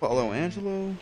follow Angelo.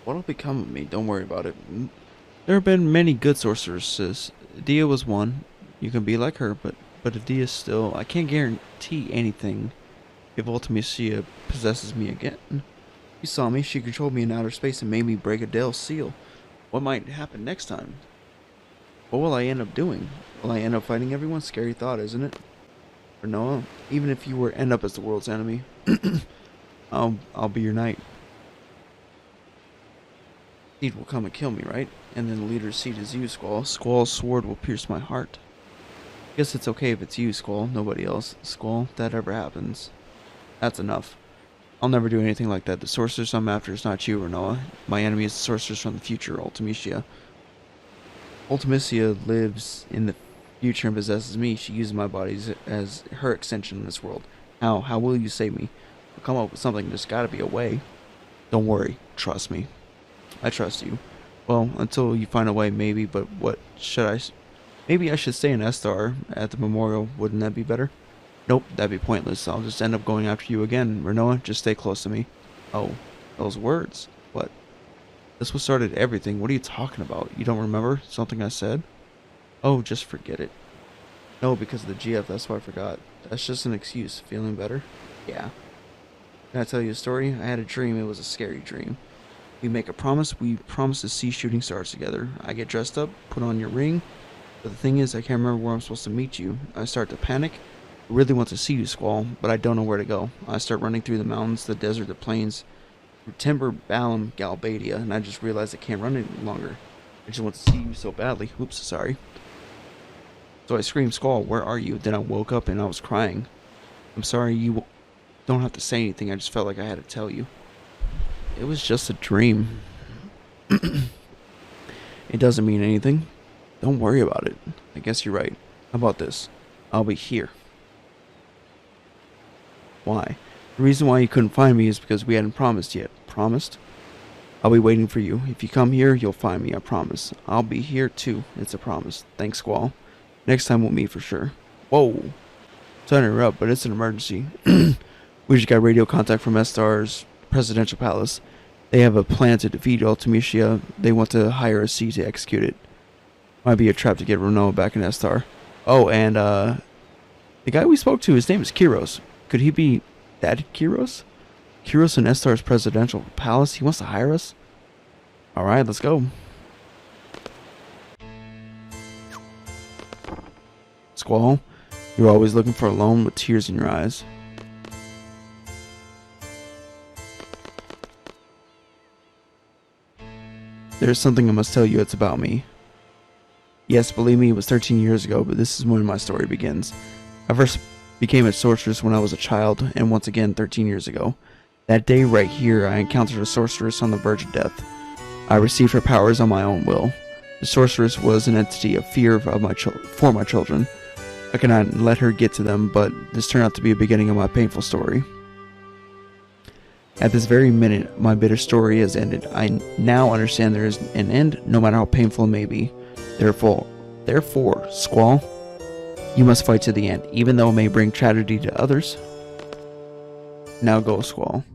What'll become of me? Don't worry about it. There have been many good sorceresses. Edea was one. You can be like her, but Edea still. I can't guarantee anything if Ultimecia possesses me again. You saw me. She controlled me in outer space and made me break Adele's seal. What might happen next time? What will I end up doing? Will I end up fighting everyone? Scary thought, isn't it? Rinoa, even if you were end up as the world's enemy, I'll be your knight. Seed will come and kill me, right? And then the leader's seed is you, Squall. Squall's sword will pierce my heart. Guess it's okay if it's you, Squall, nobody else. Squall, if that ever happens, that's enough. I'll never do anything like that. The sorceress I'm after is not you, Rinoa. My enemy is the sorceress from the future, Ultimecia. Ultimecia lives in the future and possesses me. She uses my body as her extension in this world. How? How will you save me? I'll come up with something. There's gotta be a way. Don't worry. Trust me. I trust you. Well, until you find a way, maybe, but what should I... Maybe I should stay in Esthar at the memorial. Wouldn't that be better? Nope, that'd be pointless. I'll just end up going after you again. Rinoa, just stay close to me. Oh, those words. What? This what started everything. What are you talking about? You don't remember something I said? Oh, just forget it. No, because of the GF, that's why I forgot. That's just an excuse. Feeling better? Yeah. Can I tell you a story? I had a dream. It was a scary dream. We make a promise. We promise to see shooting stars together. I get dressed up, put on your ring. But the thing is, I can't remember where I'm supposed to meet you. I start to panic. I really want to see you, Squall, but I don't know where to go. I start running through the mountains, the desert, the plains, through Timber, Balam, Galbadia, and I just realized I can't run any longer. I just want to see you so badly. Oops, sorry. So I screamed, Squall, where are you? Then I woke up and I was crying. I'm sorry, you don't have to say anything. I just felt like I had to tell you. It was just a dream. It doesn't mean anything. Don't worry about it. I guess you're right. How about this? I'll be here. Why? The reason why you couldn't find me is because we hadn't promised yet. Promised? I'll be waiting for you. If you come here, you'll find me, I promise. I'll be here too. It's a promise. Thanks, Squall. Next time we'll meet for sure. Whoa. Sorry to interrupt, but it's an emergency. We just got radio contact from Esthar's presidential palace. They have a plan to defeat Ultimecia. They want to hire a C to execute it. Might be a trap to get Rinoa back in Esthar. Oh, and the guy we spoke to, his name is Kiros. Could he be that Kiros? Kiros in Esthar's presidential palace? He wants to hire us? Alright, let's go. Squall, you're always looking for Ellone with tears in your eyes. There's something I must tell you. It's about me. Yes, believe me, it was 13 years ago, but this is when my story begins. I first became a sorceress when I was a child, and once again 13 years ago. That day right here, I encountered a sorceress on the verge of death. I received her powers on my own will. The sorceress was an entity of fear for my children. I could not let her get to them, but this turned out to be a beginning of my painful story. At this very minute, my bitter story has ended. I now understand there is an end, no matter how painful it may be. Therefore, Squall, you must fight to the end, even though it may bring tragedy to others. Now go, Squall.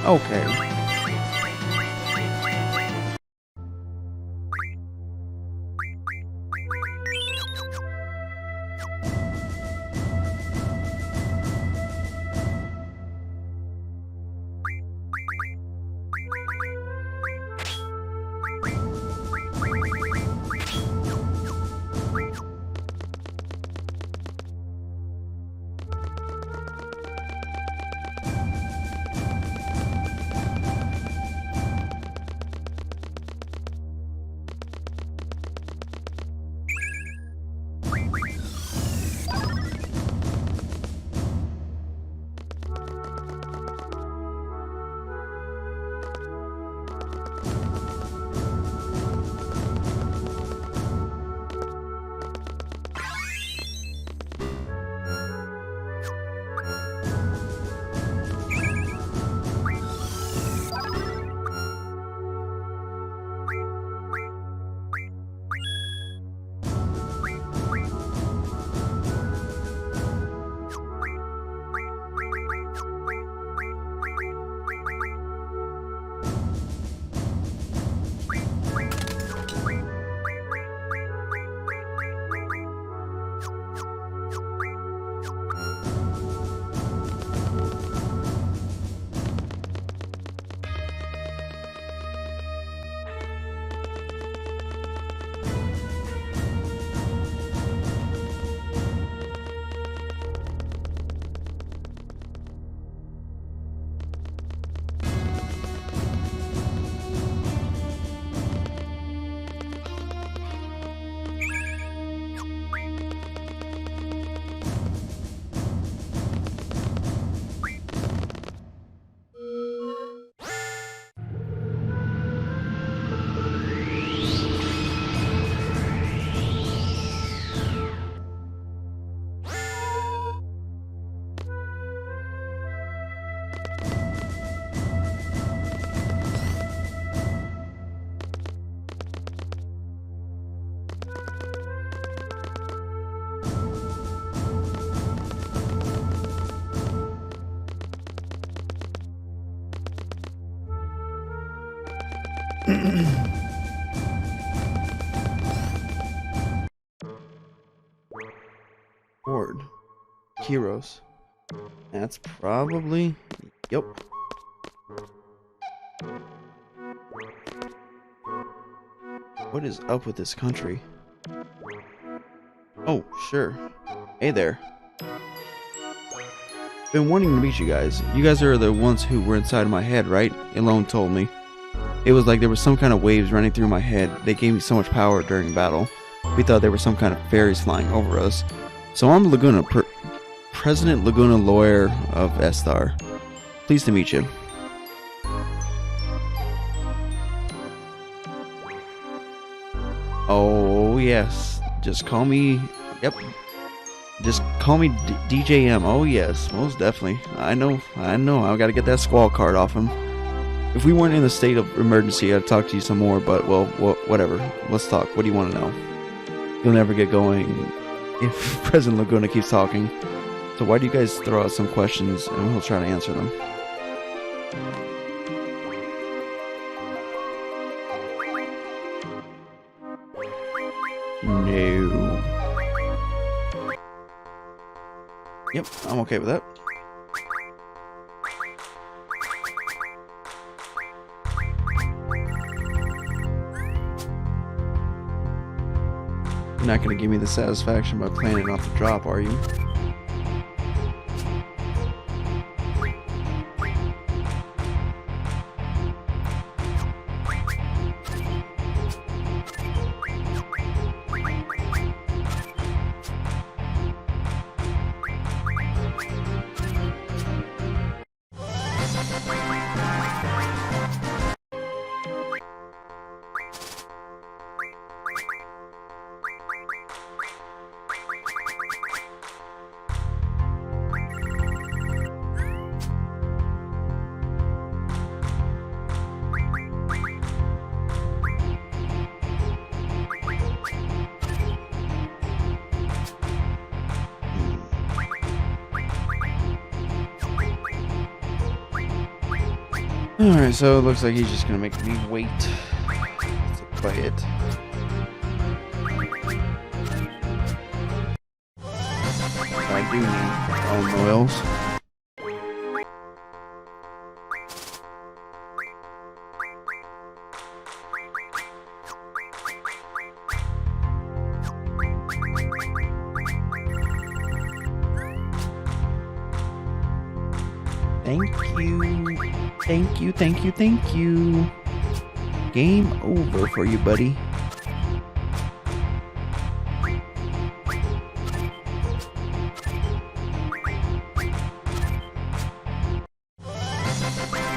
Okay. Horde. Kiros. That's probably... Yep. What is up with this country? Oh, sure. Hey there. Been wanting to meet you guys. You guys are the ones who were inside of my head, right? Ellone told me. It was like there was some kind of waves running through my head. They gave me so much power during battle. We thought there were some kind of fairies flying over us. So I'm Laguna, President Laguna Lawyer of Esthar. Pleased to meet you. Oh yes, just call me. Yep, just call me DJM. Oh yes, most definitely. I know. I gotta get that Squall card off him. If we weren't in a state of emergency, I'd talk to you some more. But well, whatever. Let's talk. What do you want to know? You'll never get going if President Laguna keeps talking. So why do you guys throw out some questions and we'll try to answer them? No. Yep, I'm okay with that. You're not gonna give me the satisfaction by playing it off the drop, are you? Alright, so it looks like he's just gonna make me wait to play it. I do need olive oils. Thank you. Game over for you, buddy.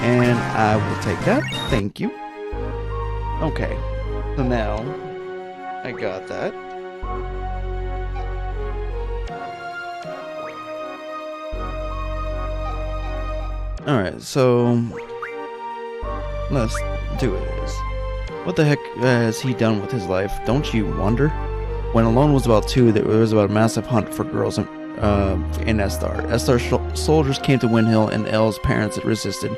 And I will take that. Thank you. Okay. So now, I got that. Alright, so let's do this. What the heck has he done with his life? Don't you wonder? When Ellone was about 2, there was about a massive hunt for girls in Esthar. Esthar soldiers came to Windhill and Elle's parents had resisted.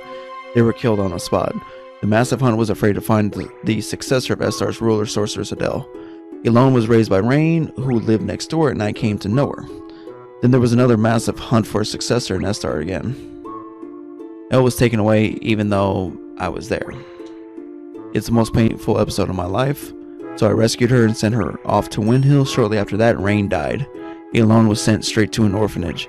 They were killed on the spot. The massive hunt was afraid to find the successor of Esthar's ruler, Sorceress Edea. Ellone was raised by Rain, who lived next door, and I came to know her. Then there was another massive hunt for a successor in Esthar again. Elle was taken away even though I was there. It's the most painful episode of my life, so I rescued her and sent her off to Windhill. Shortly after that, Rain died. Ellone was sent straight to an orphanage.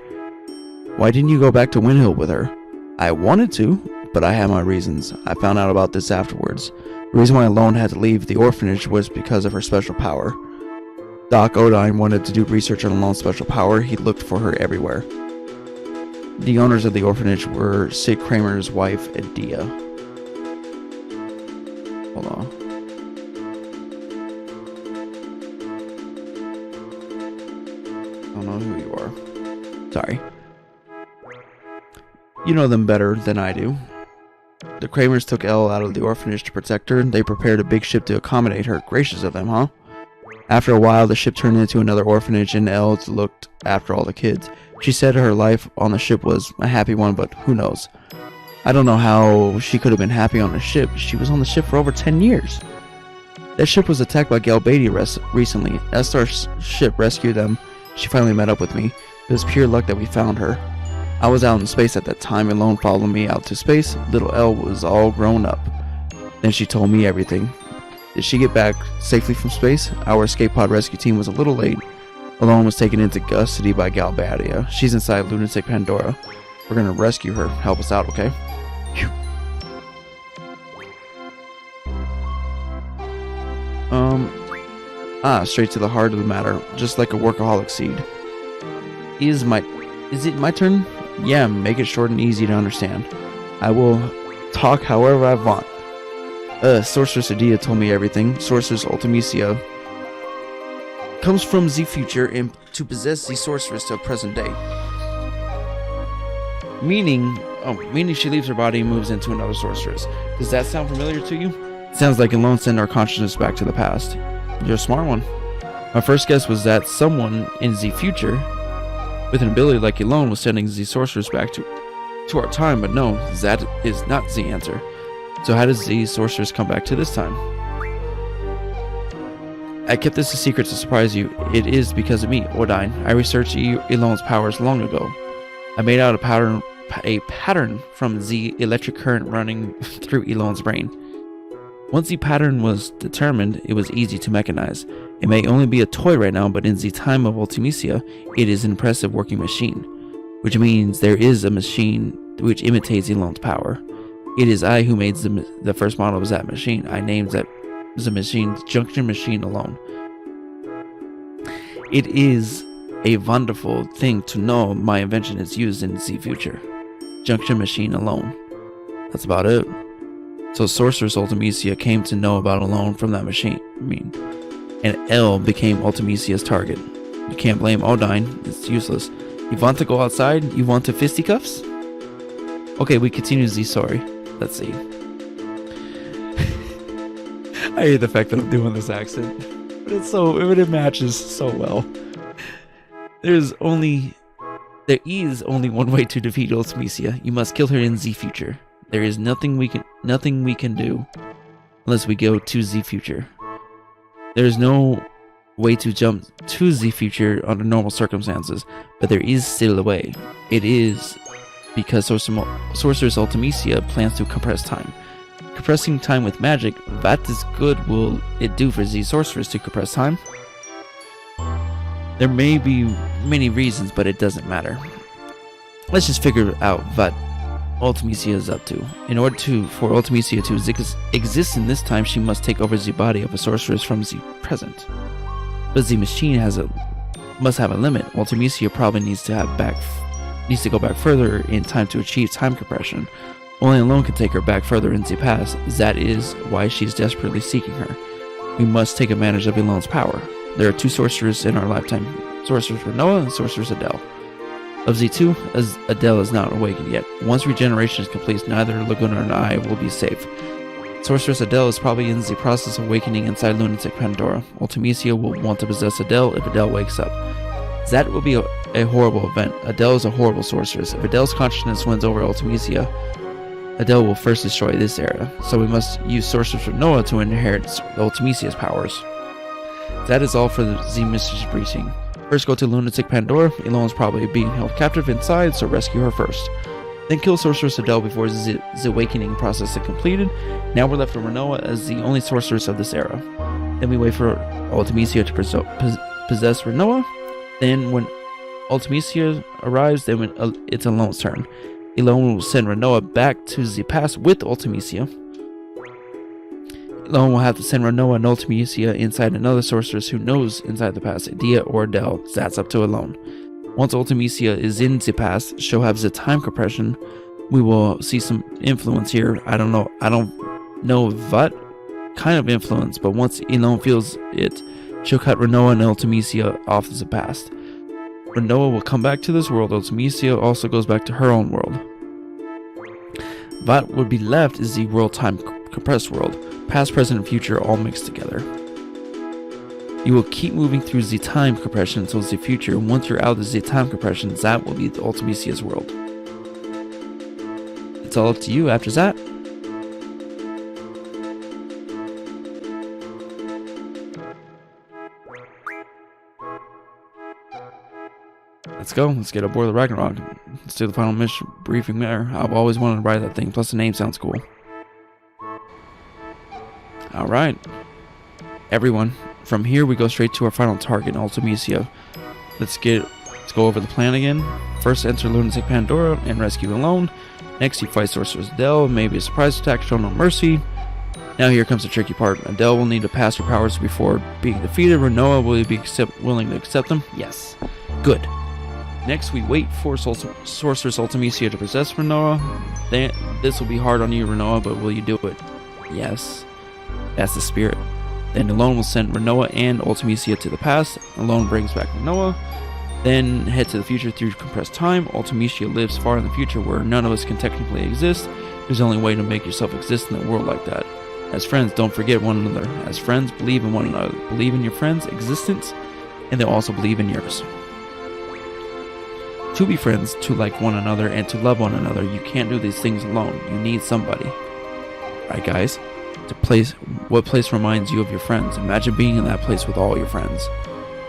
Why didn't you go back to Windhill with her? I wanted to, but I had my reasons. I found out about this afterwards. The reason why Ellone had to leave the orphanage was because of her special power. Doc Odine wanted to do research on Ellone's special power. He looked for her everywhere. The owners of the orphanage were Sid Kramer's wife, Edea. Hold on. I don't know who you are. Sorry. You know them better than I do. The Kramers took Elle out of the orphanage to protect her. They prepared a big ship to accommodate her. Gracious of them, huh? After a while, the ship turned into another orphanage and Elle looked after all the kids. She said her life on the ship was a happy one, but who knows? I don't know how she could have been happy on a ship. She was on the ship for over 10 years. That ship was attacked by Galbadia recently. Esthar's ship rescued them. She finally met up with me. It was pure luck that we found her. I was out in space at that time. Ellone followed me out to space. Little Elle was all grown up. Then she told me everything. Did she get back safely from space? Our escape pod rescue team was a little late. Ellone was taken into custody by Galbadia. She's inside Lunatic Pandora. We're gonna rescue her. Help us out, okay? Phew. Straight to the heart of the matter. Just like a workaholic seed. Is it my turn? Yeah, make it short and easy to understand. I will talk however I want. Sorceress Edea told me everything. Sorceress Ultimecia comes from the future and to possess the sorceress to present day. Meaning she leaves her body and moves into another sorceress. Does that sound familiar to you? Sounds like Ellone sent our consciousness back to the past. You're a smart one. My first guess was that someone in the future with an ability like Ellone was sending the sorceress back to our time, but no, that is not the answer. So how does the sorceress come back to this time? I kept this a secret to surprise you. It is because of me, Odine. I researched Ellone's powers long ago. I made out a pattern from the electric current running through Ellone's brain. Once the pattern was determined, it was easy to mechanize. It may only be a toy right now, but in the time of Ultimecia, it is an impressive working machine. Which means there is a machine which imitates Ellone's power. It is I who made the first model of that machine. I named that the machine Junction Machine Ellone. It is a wonderful thing to know my invention is used in the future. Junction Machine Ellone. That's about it. So Sorceress Ultimecia came to know about Ellone from that machine. And Elle became Ultimecia's target. You can't blame Odine. It's useless. You want to go outside? You want to fisticuffs? Okay, we continue the story. Let's see. I hate the fact that I'm doing this accent, but it matches so well. There is only one way to defeat Ultimecia. You must kill her in the future. There is nothing we can do unless we go to the future. There is no way to jump to the future under normal circumstances, but there is still a way. It is because Sorceress Ultimecia plans to compress time. Compressing time with magic, what is good will it do for the sorceress to compress time? There may be many reasons, but it doesn't matter. Let's just figure out what Ultimecia is up to. In order for Ultimecia to exist in this time, she must take over the body of a sorceress from the present. But the machine must have a limit. Ultimecia probably needs to go back further in time to achieve time compression. Only Ellone can take her back further in the past. That is why she's desperately seeking her. We must take advantage of Ellone's power. There are two sorceresses in our lifetime, Sorceress Rinoa and Sorceress Edea. Of the two, Edea is not awakened yet. Once regeneration is complete, neither Laguna nor I will be safe. Sorceress Edea is probably in the process of awakening inside lunatic Pandora. Ultimecia will want to possess Edea if Edea wakes up. That will be a horrible event. Edea is a horrible sorceress. If Edea's consciousness wins over Ultimecia, Edea will first destroy this era, so we must use Sorceress Rinoa to inherit Ultimecia's powers. That is all for the Mistress briefing. First go to Lunatic Pandora. Ellone is probably being held captive inside, so rescue her first. Then kill Sorceress Edea before the awakening process is completed. Now we're left with Rinoa as the only sorceress of this era. Then we wait for Ultimecia to possess Rinoa. Then when Ultimecia arrives, then it's Ellone's turn. Ellone will send Rinoa back to the past with Ultimecia. Ellone will have to send Rinoa and Ultimecia inside another sorceress who knows inside the past, Edea or Edea. That's up to Ellone. Once Ultimecia is in the past, she'll have the time compression. We will see some influence here. I don't know what kind of influence, but once Ellone feels it, she'll cut Rinoa and Ultimecia off as the past. Rinoa will come back to this world. Ultimecia also goes back to her own world. What would be left is the world time compressed world. Past, present, and future all mixed together. You will keep moving through the time compression until the future. Once you're out of the time compression, that will be the Ultimecia's world. It's all up to you after that. Let's go. Let's get aboard the Ragnarok. Let's do the final mission briefing there. I've always wanted to ride that thing. Plus the name sounds cool. Alright. Everyone. From here we go straight to our final target, Ultimecia. Let's go over the plan again. First enter Lunatic Pandora and rescue Ellone. Next you fight Sorceress Edea. Maybe a surprise attack, show no mercy. Now here comes the tricky part. Edea will need to pass her powers before being defeated. Rinoa will be willing to accept them? Yes. Good. Next, we wait for Sorceress Ultimecia to possess Rinoa. This will be hard on you, Rinoa, but will you do it? Yes. That's the spirit. Then Ellone will send Rinoa and Ultimecia to the past. Ellone brings back Rinoa. Then head to the future through compressed time. Ultimecia lives far in the future where none of us can technically exist. There's only a way to make yourself exist in a world like that. As friends, don't forget one another. As friends, believe in one another. Believe in your friends' existence, and they'll also believe in yours. To be friends, to like one another, and to love one another, you can't do these things alone. You need somebody. Alright guys, what place reminds you of your friends? Imagine being in that place with all your friends.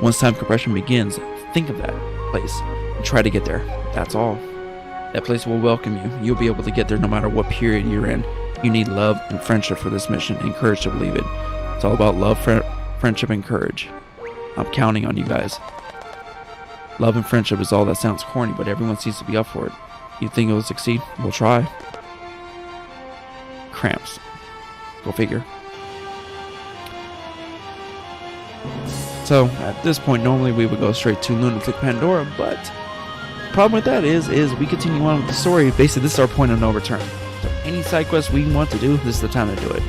Once time compression begins, think of that place and try to get there. That's all. That place will welcome you. You'll be able to get there no matter what period you're in. You need love and friendship for this mission and courage to believe it. It's all about love, friendship, and courage. I'm counting on you guys. Love and friendship is all that sounds corny, but everyone seems to be up for it. You think it will succeed? We'll try. Cramps. Go figure. So, at this point, normally we would go straight to Lunatic Pandora, but the problem with that is we continue on with the story. Basically, this is our point of no return. So, any side quest we want to do, this is the time to do it.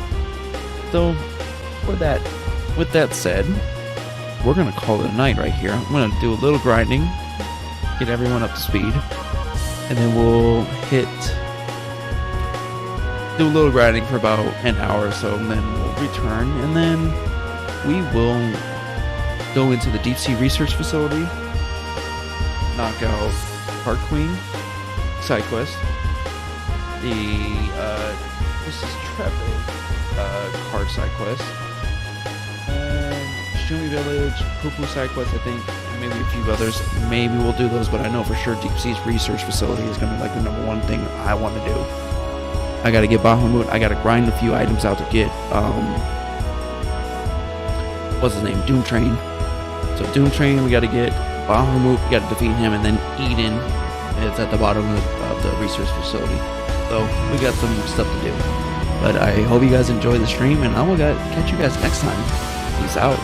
So, with that said, we're going to call it a night right here. I'm going to do a little grinding, get everyone up to speed, and then we'll do a little grinding for about an hour or so, and then we'll return, and then we will go into the deep sea research facility, knock out Park Queen, side quest, the this is Trepid card side quest. Shumi Village, Poo side quest, I think, and maybe a few others. Maybe we'll do those, but I know for sure Deep Sea's research facility is gonna be like the #1 thing I want to do. I gotta get Bahamut. I gotta grind a few items out to get what's his name? Doom Train. So Doom Train, we gotta get Bahamut. We gotta defeat him, and then Eden is at the bottom of the research facility. So we got some stuff to do. But I hope you guys enjoy the stream, and I will catch you guys next time. Peace out.